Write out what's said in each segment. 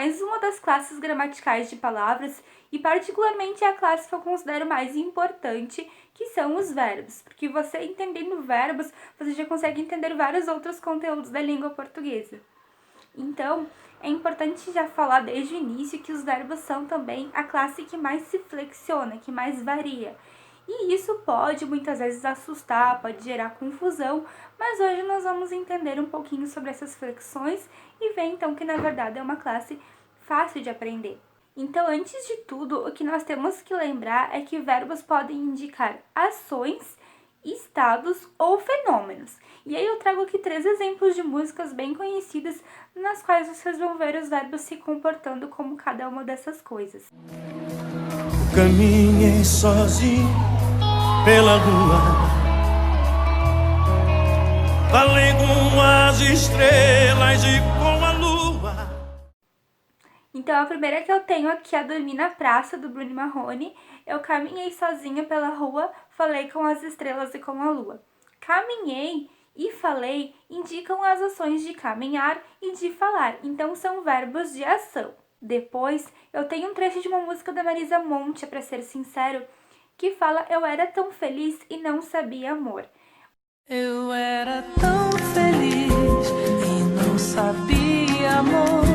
mais uma das classes gramaticais de palavras e particularmente a classe que eu considero mais importante, que são os verbos, porque você entendendo verbos, você já consegue entender vários outros conteúdos da língua portuguesa. Então, é importante já falar desde o início que os verbos são também a classe que mais se flexiona, que mais varia. E isso pode muitas vezes assustar, pode gerar confusão, mas hoje nós vamos entender um pouquinho sobre essas flexões e ver então que na verdade é uma classe fácil de aprender. Então, antes de tudo, o que nós temos que lembrar é que verbos podem indicar ações, estados ou fenômenos. E aí eu trago aqui 3 exemplos de músicas bem conhecidas nas quais vocês vão ver os verbos se comportando como cada uma dessas coisas. Caminhei sozinho pela rua, falei com as estrelas e com a lua. Então a primeira que eu tenho aqui é a Dormir na Praça, do Bruno Marrone. Eu caminhei sozinha pela rua, falei com as estrelas e com a lua. Caminhei e falei indicam as ações de caminhar e de falar, então são verbos de ação. Depois, eu tenho um trecho de uma música da Marisa Monte, para ser sincero, que fala: eu era tão feliz e não sabia amor. Eu era tão feliz e não sabia amor.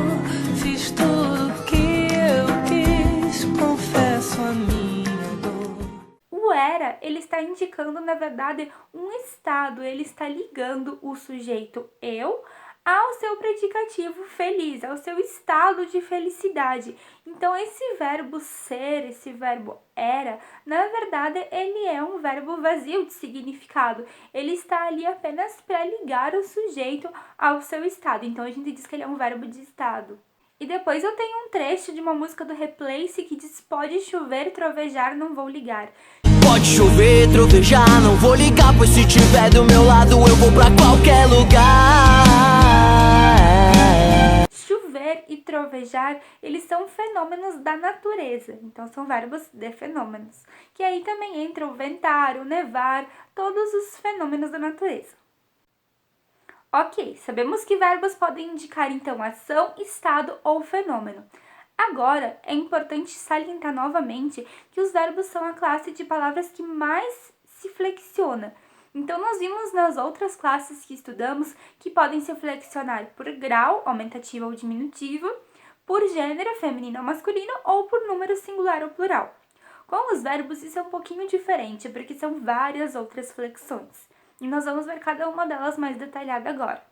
Fiz tudo que eu quis, confesso a minha dor. O era, ele está indicando, na verdade, um estado. Ele está ligando o sujeito eu ao seu predicativo feliz, ao seu estado de felicidade. Então, esse verbo ser, esse verbo era, na verdade, ele é um verbo vazio de significado. Ele está ali apenas para ligar o sujeito ao seu estado. Então, a gente diz que ele é um verbo de estado. E depois eu tenho um trecho de uma música do Replace que diz: pode chover, trovejar, não vou ligar. Pode chover, trovejar, não vou ligar, pois se tiver do meu lado eu vou pra qualquer lugar. Chover e trovejar, eles são fenômenos da natureza, então são verbos de fenômenos, que aí também entram o ventar, o nevar, todos os fenômenos da natureza. Ok, sabemos que verbos podem indicar então ação, estado ou fenômeno. Agora, é importante salientar novamente que os verbos são a classe de palavras que mais se flexiona. Então, nós vimos nas outras classes que estudamos que podem se flexionar por grau, aumentativo ou diminutivo, por gênero, feminino ou masculino, ou por número singular ou plural. Com os verbos, isso é um pouquinho diferente, porque são várias outras flexões. E nós vamos ver cada uma delas mais detalhada agora.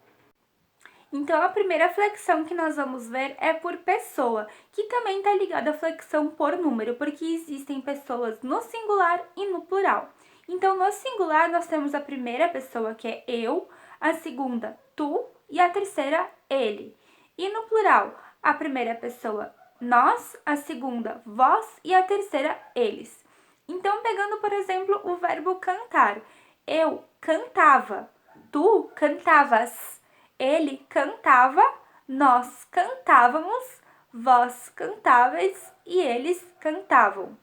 Então, a primeira flexão que nós vamos ver é por pessoa, que também está ligada à flexão por número, porque existem pessoas no singular e no plural. Então, no singular, nós temos a primeira pessoa, que é eu, a segunda, tu, e a terceira, ele. E no plural, a primeira pessoa, nós, a segunda, vós, e a terceira, eles. Então, pegando, por exemplo, o verbo cantar. Eu cantava, tu cantavas. Ele cantava, nós cantávamos, vós cantáveis e eles cantavam.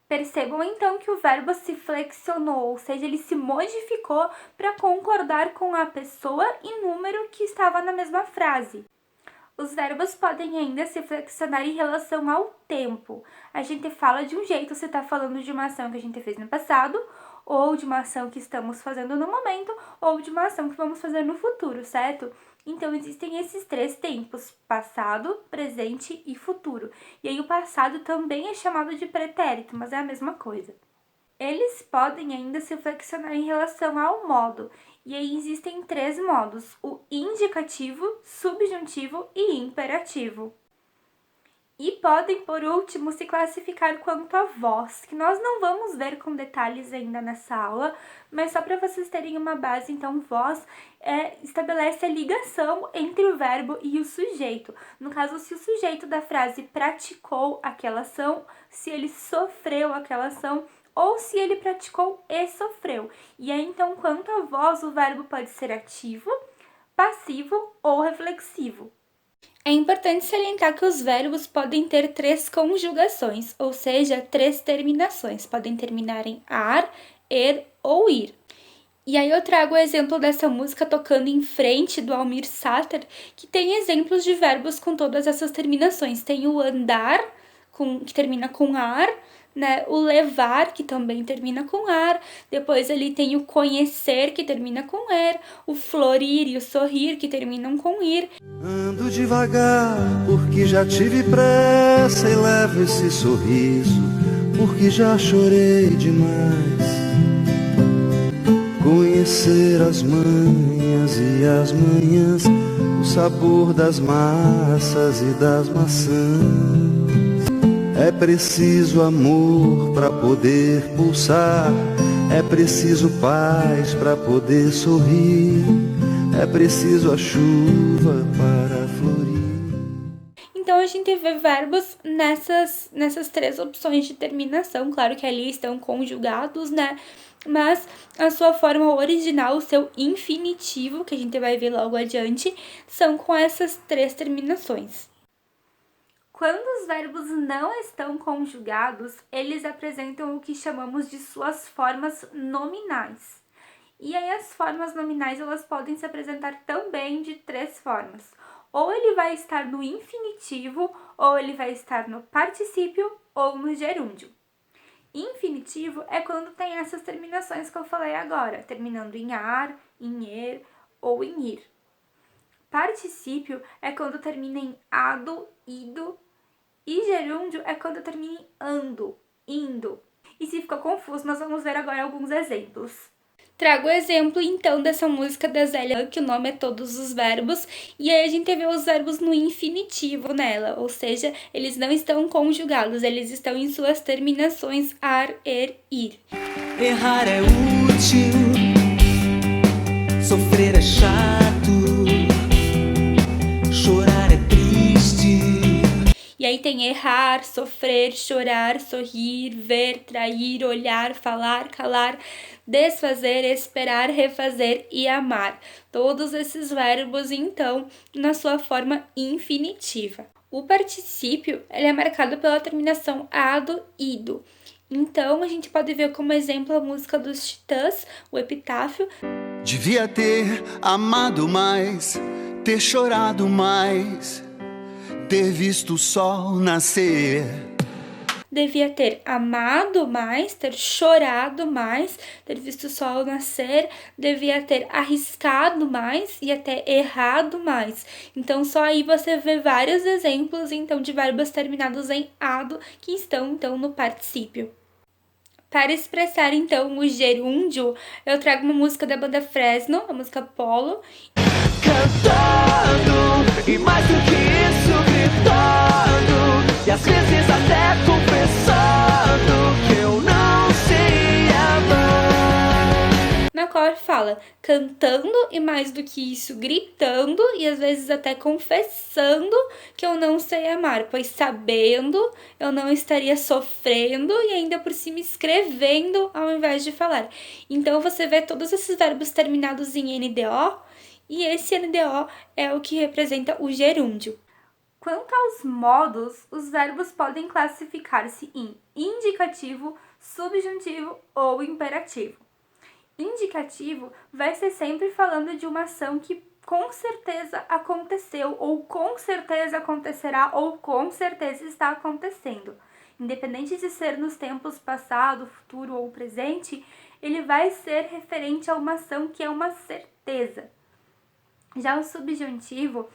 Percebam então que o verbo se flexionou, ou seja, ele se modificou para concordar com a pessoa e número que estava na mesma frase. Os verbos podem ainda se flexionar em relação ao tempo. A gente fala de um jeito se está falando de uma ação que a gente fez no passado, ou de uma ação que estamos fazendo no momento, ou de uma ação que vamos fazer no futuro, certo? Então, existem esses 3 tempos: passado, presente e futuro. E aí o passado também é chamado de pretérito, mas é a mesma coisa. Eles podem ainda se flexionar em relação ao modo. E aí existem 3 modos: o indicativo, subjuntivo e imperativo. E podem, por último, se classificar quanto a voz, que nós não vamos ver com detalhes ainda nessa aula, mas só para vocês terem uma base, então, voz estabelece a ligação entre o verbo e o sujeito. No caso, se o sujeito da frase praticou aquela ação, se ele sofreu aquela ação, ou se ele praticou e sofreu. E aí, então, quanto à voz, o verbo pode ser ativo, passivo ou reflexivo. É importante salientar que os verbos podem ter 3 conjugações, ou seja, 3 terminações. Podem terminar em ar, er ou ir. E aí eu trago o exemplo dessa música Tocando em Frente, do Almir Sater, que tem exemplos de verbos com todas essas terminações. Tem o andar, que termina com ar, né? O levar, que também termina com ar. Depois ali tem o conhecer, que termina com er. O florir e o sorrir, que terminam com ir. Ando devagar, porque já tive pressa, e levo esse sorriso, porque já chorei demais. Conhecer as manhas e as manhãs, o sabor das massas e das maçãs. É preciso amor para poder pulsar, é preciso paz para poder sorrir, é preciso a chuva para florir. Então a gente vê verbos nessas 3 opções de terminação. Claro que ali estão conjugados, né? Mas a sua forma original, o seu infinitivo, que a gente vai ver logo adiante, são com essas 3 terminações. Quando os verbos não estão conjugados, eles apresentam o que chamamos de suas formas nominais. E aí as formas nominais, elas podem se apresentar também de 3 formas. Ou ele vai estar no infinitivo, ou ele vai estar no particípio ou no gerúndio. Infinitivo é quando tem essas terminações que eu falei agora, terminando em ar, em er ou em ir. Particípio é quando termina em ado, ido, e gerúndio é quando termina em ando, indo. E se ficou confuso, nós vamos ver agora alguns exemplos. Trago o exemplo, então, dessa música da Zélia, que o nome é Todos os Verbos, e aí a gente vê os verbos no infinitivo nela, ou seja, eles não estão conjugados, eles estão em suas terminações ar, er, ir. Errar é útil, sofrer é chato, chorar é triste. E aí tem errar, sofrer, chorar, sorrir, ver, trair, olhar, falar, calar, desfazer, esperar, refazer e amar. Todos esses verbos, então, na sua forma infinitiva. O particípio, ele é marcado pela terminação ado, ido. Então, a gente pode ver como exemplo a música dos Titãs, o Epitáfio. Devia ter amado mais, ter chorado mais, ter visto o sol nascer. Devia ter amado mais, ter chorado mais, ter visto o sol nascer, devia ter arriscado mais e até errado mais. Então, só aí você vê vários exemplos, então, de verbos terminados em ado que estão, então, no particípio. Para expressar, então, o gerúndio, eu trago uma música da banda Fresno, a música Polo. Cantando, e mais do que isso, gritando, e às vezes até confessando que eu não sei amar. Na qual fala cantando e mais do que isso gritando e às vezes até confessando que eu não sei amar, pois sabendo eu não estaria sofrendo e ainda por cima escrevendo ao invés de falar. Então você vê todos esses verbos terminados em NDO e esse NDO é o que representa o gerúndio. Quanto aos modos, os verbos podem classificar-se em indicativo, subjuntivo ou imperativo. Indicativo vai ser sempre falando de uma ação que com certeza aconteceu, ou com certeza acontecerá, ou com certeza está acontecendo. Independente de ser nos tempos passado, futuro ou presente, ele vai ser referente a uma ação que é uma certeza. Já o subjuntivo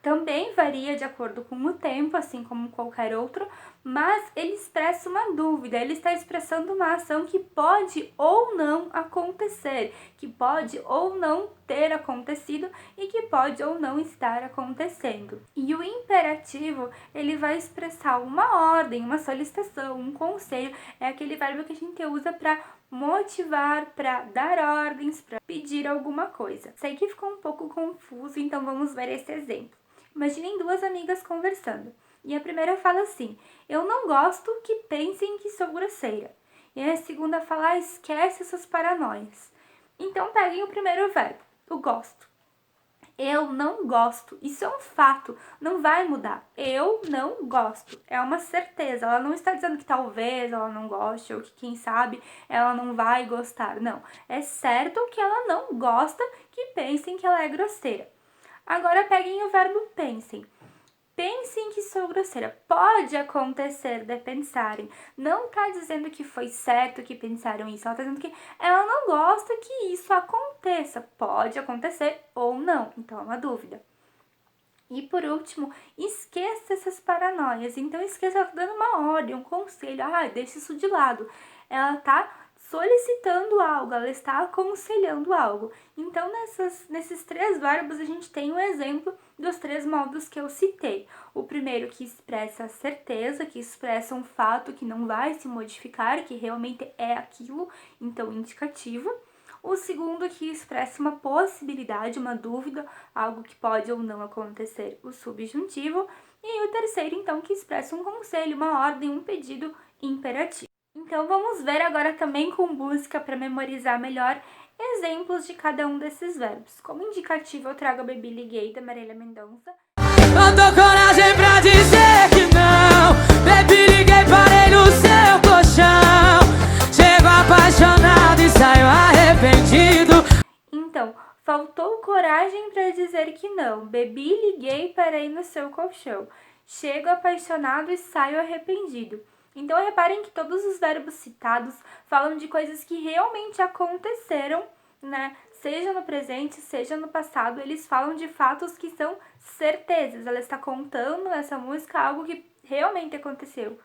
também varia de acordo com o tempo, assim como qualquer outro, mas ele expressa uma dúvida, ele está expressando uma ação que pode ou não acontecer, que pode ou não ter acontecido e que pode ou não estar acontecendo. E o imperativo, ele vai expressar uma ordem, uma solicitação, um conselho, é aquele verbo que a gente usa para motivar, para dar ordens, para pedir alguma coisa. Sei que ficou um pouco confuso, então vamos ver esse exemplo. Imaginem 2 amigas conversando. E a primeira fala assim: eu não gosto que pensem que sou grosseira. E a segunda fala: esquece essas paranoias. Então peguem o primeiro verbo, o gosto. Eu não gosto. Isso é um fato. Não vai mudar. Eu não gosto. É uma certeza. Ela não está dizendo que talvez ela não goste ou que, quem sabe, ela não vai gostar. Não. É certo que ela não gosta que pensem que ela é grosseira. Agora peguem o verbo pensem. Pensem que sou grosseira. Pode acontecer de pensarem. Não tá dizendo que foi certo que pensaram isso. Ela tá dizendo que ela não gosta que isso aconteça. Pode acontecer ou não. Então é uma dúvida. E por último, esqueça essas paranoias. Então esqueça, ela tá dando uma ordem, um conselho. Deixa isso de lado. Ela tá solicitando algo, ela está aconselhando algo. Então, nesses 3 verbos, a gente tem um exemplo dos 3 modos que eu citei. O primeiro que expressa a certeza, que expressa um fato que não vai se modificar, que realmente é aquilo, então indicativo. O segundo que expressa uma possibilidade, uma dúvida, algo que pode ou não acontecer, o subjuntivo. E o terceiro, então, que expressa um conselho, uma ordem, um pedido imperativo. Então, vamos ver agora também com música para memorizar melhor exemplos de cada um desses verbos. Como indicativo, eu trago a Bebi Liguei, da Marília Mendonça. Faltou coragem pra dizer que não. Bebi, liguei, parei no seu colchão. Chego apaixonado e saio arrependido. Então, faltou coragem para dizer que não. Bebi, liguei, parei no seu colchão. Chego apaixonado e saio arrependido. Então, reparem que todos os verbos citados falam de coisas que realmente aconteceram, né? Seja no presente, seja no passado, eles falam de fatos que são certezas. Ela está contando nessa música algo que realmente aconteceu.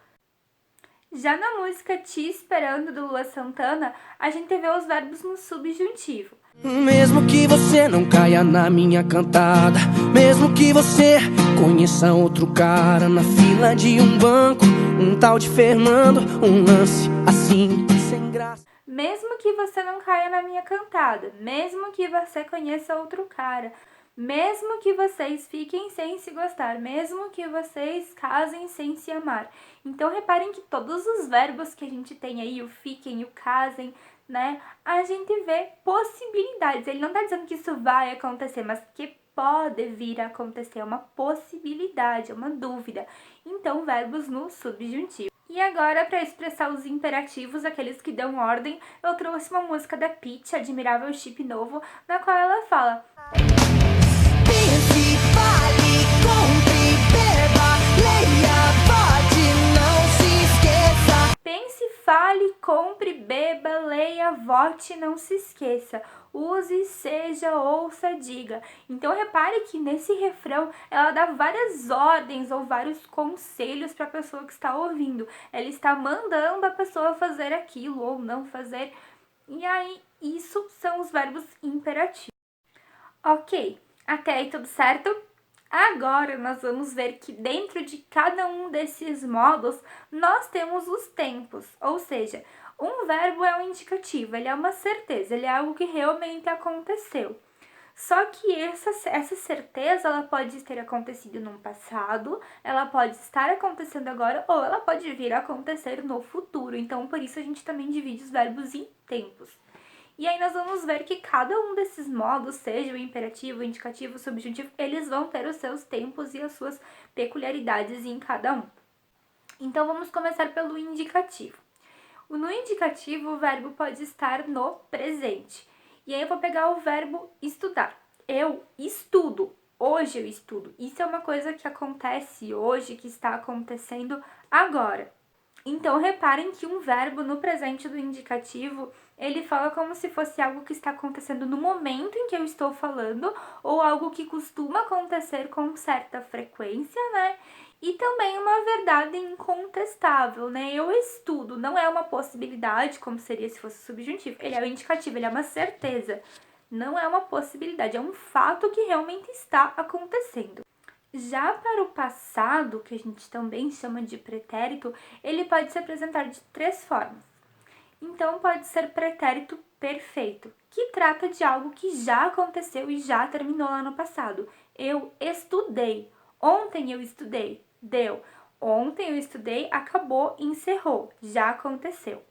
Já na música Te Esperando, do Lua Santana, a gente vê os verbos no subjuntivo. Mesmo que você não caia na minha cantada, mesmo que você conheça outro cara na fila de um banco, um tal de Fernando, um lance assim, sem graça. Mesmo que você não caia na minha cantada, mesmo que você conheça outro cara, mesmo que vocês fiquem sem se gostar, mesmo que vocês casem sem se amar. Então, reparem que todos os verbos que a gente tem aí, o fiquem, o casem, né? A gente vê possibilidades. Ele não tá dizendo que isso vai acontecer, mas que pode vir a acontecer. É uma possibilidade, é uma dúvida. Então, verbos no subjuntivo. E agora, para expressar os imperativos, aqueles que dão ordem, eu trouxe uma música da Pitty, Admirável Chip Novo, na qual ela fala: Pense, fale, compre, beba, leia, vote, não se esqueça. Pense, fale, compre, beba, leia, vote, não se esqueça. Use, seja, ouça, diga. Então, repare que nesse refrão ela dá várias ordens ou vários conselhos para a pessoa que está ouvindo. Ela está mandando a pessoa fazer aquilo ou não fazer. E aí, isso são os verbos imperativos. Ok, até aí tudo certo? Agora nós vamos ver que dentro de cada um desses modos nós temos os tempos, ou seja, um verbo é um indicativo, ele é uma certeza, ele é algo que realmente aconteceu. Só que essa certeza ela pode ter acontecido no passado, ela pode estar acontecendo agora ou ela pode vir a acontecer no futuro. Então, por isso a gente também divide os verbos em tempos. E aí nós vamos ver que cada um desses modos, seja o imperativo, o indicativo, o subjuntivo, eles vão ter os seus tempos e as suas peculiaridades em cada um. Então vamos começar pelo indicativo. No indicativo, o verbo pode estar no presente. E aí eu vou pegar o verbo estudar. Eu estudo. Hoje eu estudo. Isso é uma coisa que acontece hoje, que está acontecendo agora. Então, reparem que um verbo no presente do indicativo, ele fala como se fosse algo que está acontecendo no momento em que eu estou falando, ou algo que costuma acontecer com certa frequência, né? E também uma verdade incontestável, né? Eu estudo, não é uma possibilidade, como seria se fosse subjuntivo. Ele é o indicativo, ele é uma certeza. Não é uma possibilidade, é um fato que realmente está acontecendo. Já para o passado, que a gente também chama de pretérito, ele pode se apresentar de 3 formas. Então, pode ser pretérito perfeito, que trata de algo que já aconteceu e já terminou lá no passado. Eu estudei. Ontem eu estudei. Deu. Ontem eu estudei, acabou, encerrou. Já aconteceu.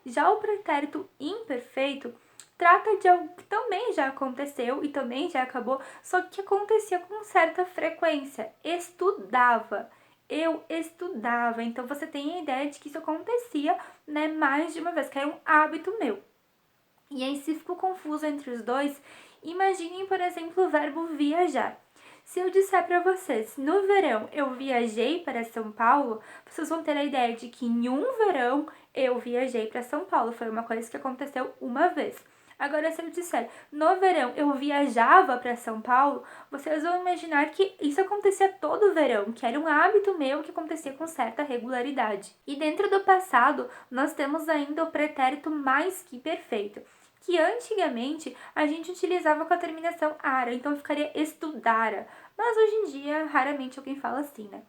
Já o pretérito imperfeito trata de algo que também já aconteceu e também já acabou, só que acontecia com certa frequência. Estudava. Eu estudava. Então você tem a ideia de que isso acontecia, né, mais de uma vez, que era um hábito meu. E aí, se ficou confuso entre os dois, imaginem, por exemplo, o verbo viajar. Se eu disser para vocês, no verão eu viajei para São Paulo, vocês vão ter a ideia de que em um verão eu viajei para São Paulo. Foi uma coisa que aconteceu uma vez. Agora, se eu disser, no verão eu viajava para São Paulo, vocês vão imaginar que isso acontecia todo verão, que era um hábito meu que acontecia com certa regularidade. E dentro do passado, nós temos ainda o pretérito mais que perfeito, que antigamente a gente utilizava com a terminação ara, então ficaria estudara, mas hoje em dia raramente alguém fala assim, né?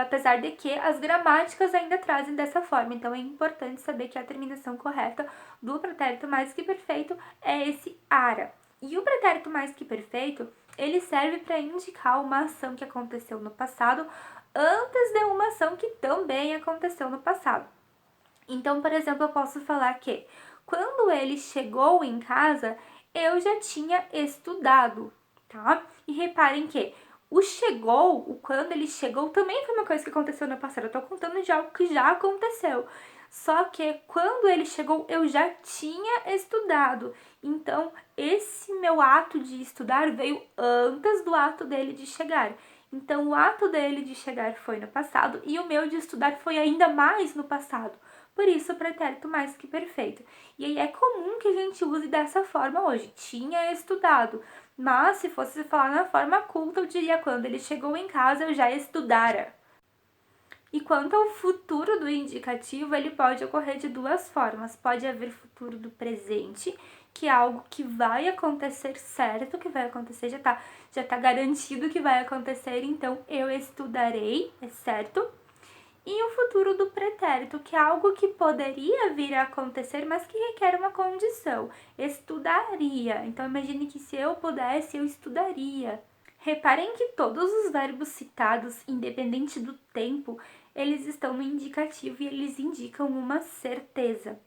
Apesar de que as gramáticas ainda trazem dessa forma, então é importante saber que a terminação correta do pretérito mais que perfeito é esse ara. E o pretérito mais que perfeito, ele serve para indicar uma ação que aconteceu no passado antes de uma ação que também aconteceu no passado. Então, por exemplo, eu posso falar que quando ele chegou em casa, eu já tinha estudado, tá? E reparem que o chegou, o quando ele chegou, também foi uma coisa que aconteceu no passado. Eu tô contando de algo que já aconteceu. Só que quando ele chegou, eu já tinha estudado. Então, esse meu ato de estudar veio antes do ato dele de chegar. Então, o ato dele de chegar foi no passado e o meu de estudar foi ainda mais no passado. Por isso, o pretérito mais que perfeito. E aí é comum que a gente use dessa forma hoje. Tinha estudado. Mas, se fosse falar na forma culta, eu diria quando ele chegou em casa, eu já estudara. E quanto ao futuro do indicativo, ele pode ocorrer de duas formas. Pode haver futuro do presente, que é algo que vai acontecer certo, que vai acontecer, já tá garantido que vai acontecer, então eu estudarei, é certo. E o futuro do pretérito, que é algo que poderia vir a acontecer, mas que requer uma condição. Estudaria. Então, imagine que se eu pudesse, eu estudaria. Reparem que todos os verbos citados, independente do tempo, eles estão no indicativo e eles indicam uma certeza,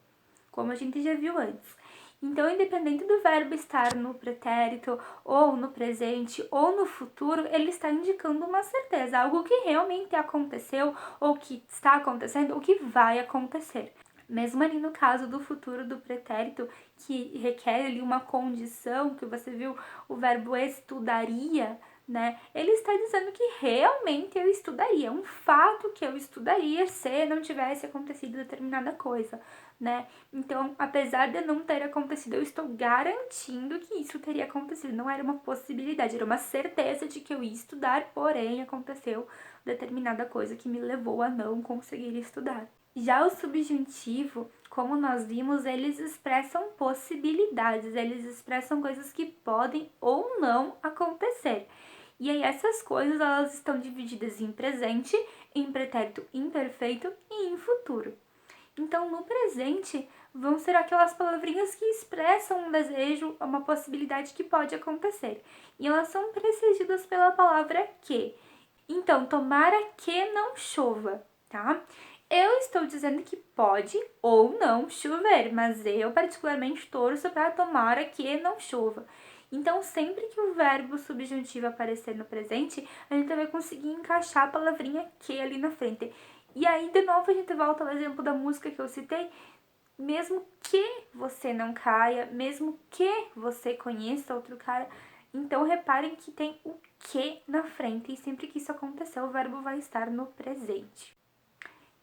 como a gente já viu antes. Então, independente do verbo estar no pretérito, ou no presente, ou no futuro, ele está indicando uma certeza, algo que realmente aconteceu, ou que está acontecendo, ou que vai acontecer. Mesmo ali no caso do futuro do pretérito, que requer ali uma condição, que você viu o verbo estudaria, né? Ele está dizendo que realmente eu estudaria, um fato que eu estudaria se não tivesse acontecido determinada coisa, né? Então, apesar de não ter acontecido, eu estou garantindo que isso teria acontecido. Não era uma possibilidade, era uma certeza de que eu ia estudar, porém aconteceu determinada coisa que me levou a não conseguir estudar. Já o subjuntivo, como nós vimos, eles expressam possibilidades, eles expressam coisas que podem ou não acontecer. E aí essas coisas, elas estão divididas em presente, em pretérito imperfeito e em futuro. Então, no presente, vão ser aquelas palavrinhas que expressam um desejo, uma possibilidade que pode acontecer. E elas são precedidas pela palavra que. Então, tomara que não chova, tá? Eu estou dizendo que pode ou não chover, mas eu particularmente torço para tomara que não chova. Então, sempre que o verbo subjuntivo aparecer no presente, a gente vai conseguir encaixar a palavrinha que ali na frente. E aí, de novo, a gente volta ao exemplo da música que eu citei. Mesmo que você não caia, mesmo que você conheça outro cara, então reparem que tem o que na frente. E sempre que isso acontecer, o verbo vai estar no presente.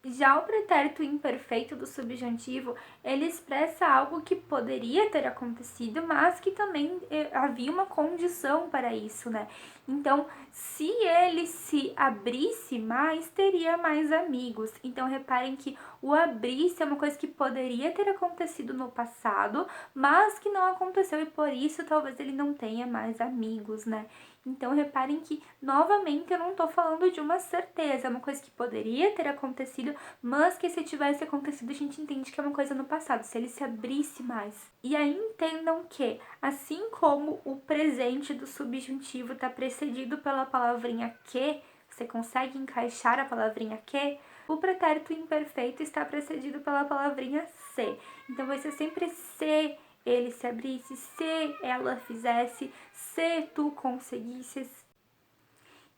Já o pretérito imperfeito do subjuntivo, ele expressa algo que poderia ter acontecido, mas que também havia uma condição para isso, né? Então, se ele se abrisse mais, teria mais amigos. Então, reparem que o abrir-se é uma coisa que poderia ter acontecido no passado, mas que não aconteceu e por isso talvez ele não tenha mais amigos, né? Então, reparem que, novamente, eu não tô falando de uma certeza, é uma coisa que poderia ter acontecido, mas que se tivesse acontecido, a gente entende que é uma coisa no passado, se ele se abrisse mais. E aí, entendam que, assim como o presente do subjuntivo tá precedido pela palavrinha que, você consegue encaixar a palavrinha que, o pretérito imperfeito está precedido pela palavrinha se. Então, vai ser sempre se ele se abrisse, se ela fizesse, se tu conseguisses.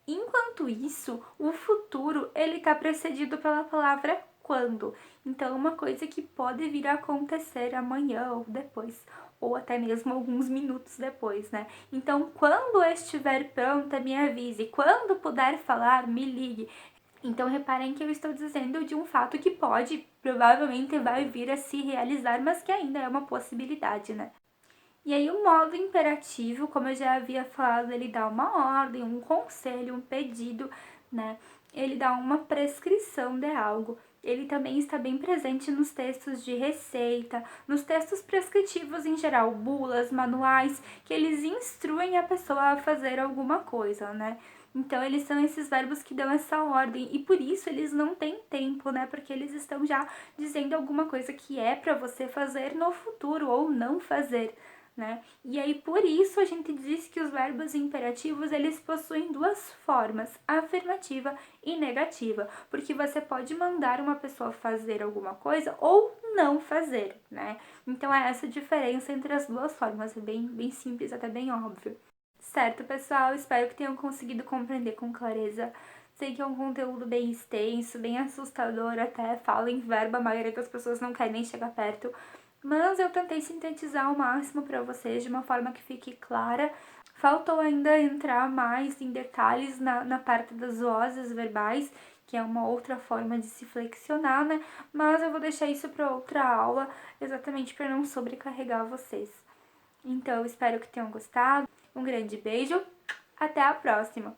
Enquanto isso, o futuro, ele tá precedido pela palavra quando. Então, uma coisa que pode vir a acontecer amanhã ou depois, ou até mesmo alguns minutos depois, né? Então, quando estiver pronta, me avise. Quando puder falar, me ligue. Então, reparem que eu estou dizendo de um fato que pode, provavelmente vai vir a se realizar, mas que ainda é uma possibilidade, né? E aí o modo imperativo, como eu já havia falado, ele dá uma ordem, um conselho, um pedido, né? Ele dá uma prescrição de algo. Ele também está bem presente nos textos de receita, nos textos prescritivos em geral, bulas, manuais, que eles instruem a pessoa a fazer alguma coisa, né? Então, eles são esses verbos que dão essa ordem e por isso eles não têm tempo, né? Porque eles estão já dizendo alguma coisa que é para você fazer no futuro ou não fazer, né? E aí, por isso, a gente diz que os verbos imperativos, eles possuem duas formas, afirmativa e negativa, porque você pode mandar uma pessoa fazer alguma coisa ou não fazer, né? Então, é essa diferença entre as duas formas, é bem simples, até bem óbvio. Certo, pessoal? Espero que tenham conseguido compreender com clareza. Sei que é um conteúdo bem extenso, bem assustador até, fala em verbo, a maioria das pessoas não quer nem chegar perto, mas eu tentei sintetizar ao máximo para vocês de uma forma que fique clara. Faltou ainda entrar mais em detalhes na parte das zooses verbais, que é uma outra forma de se flexionar, né? Mas eu vou deixar isso para outra aula, exatamente para não sobrecarregar vocês. Então, espero que tenham gostado. Um grande beijo, até a próxima!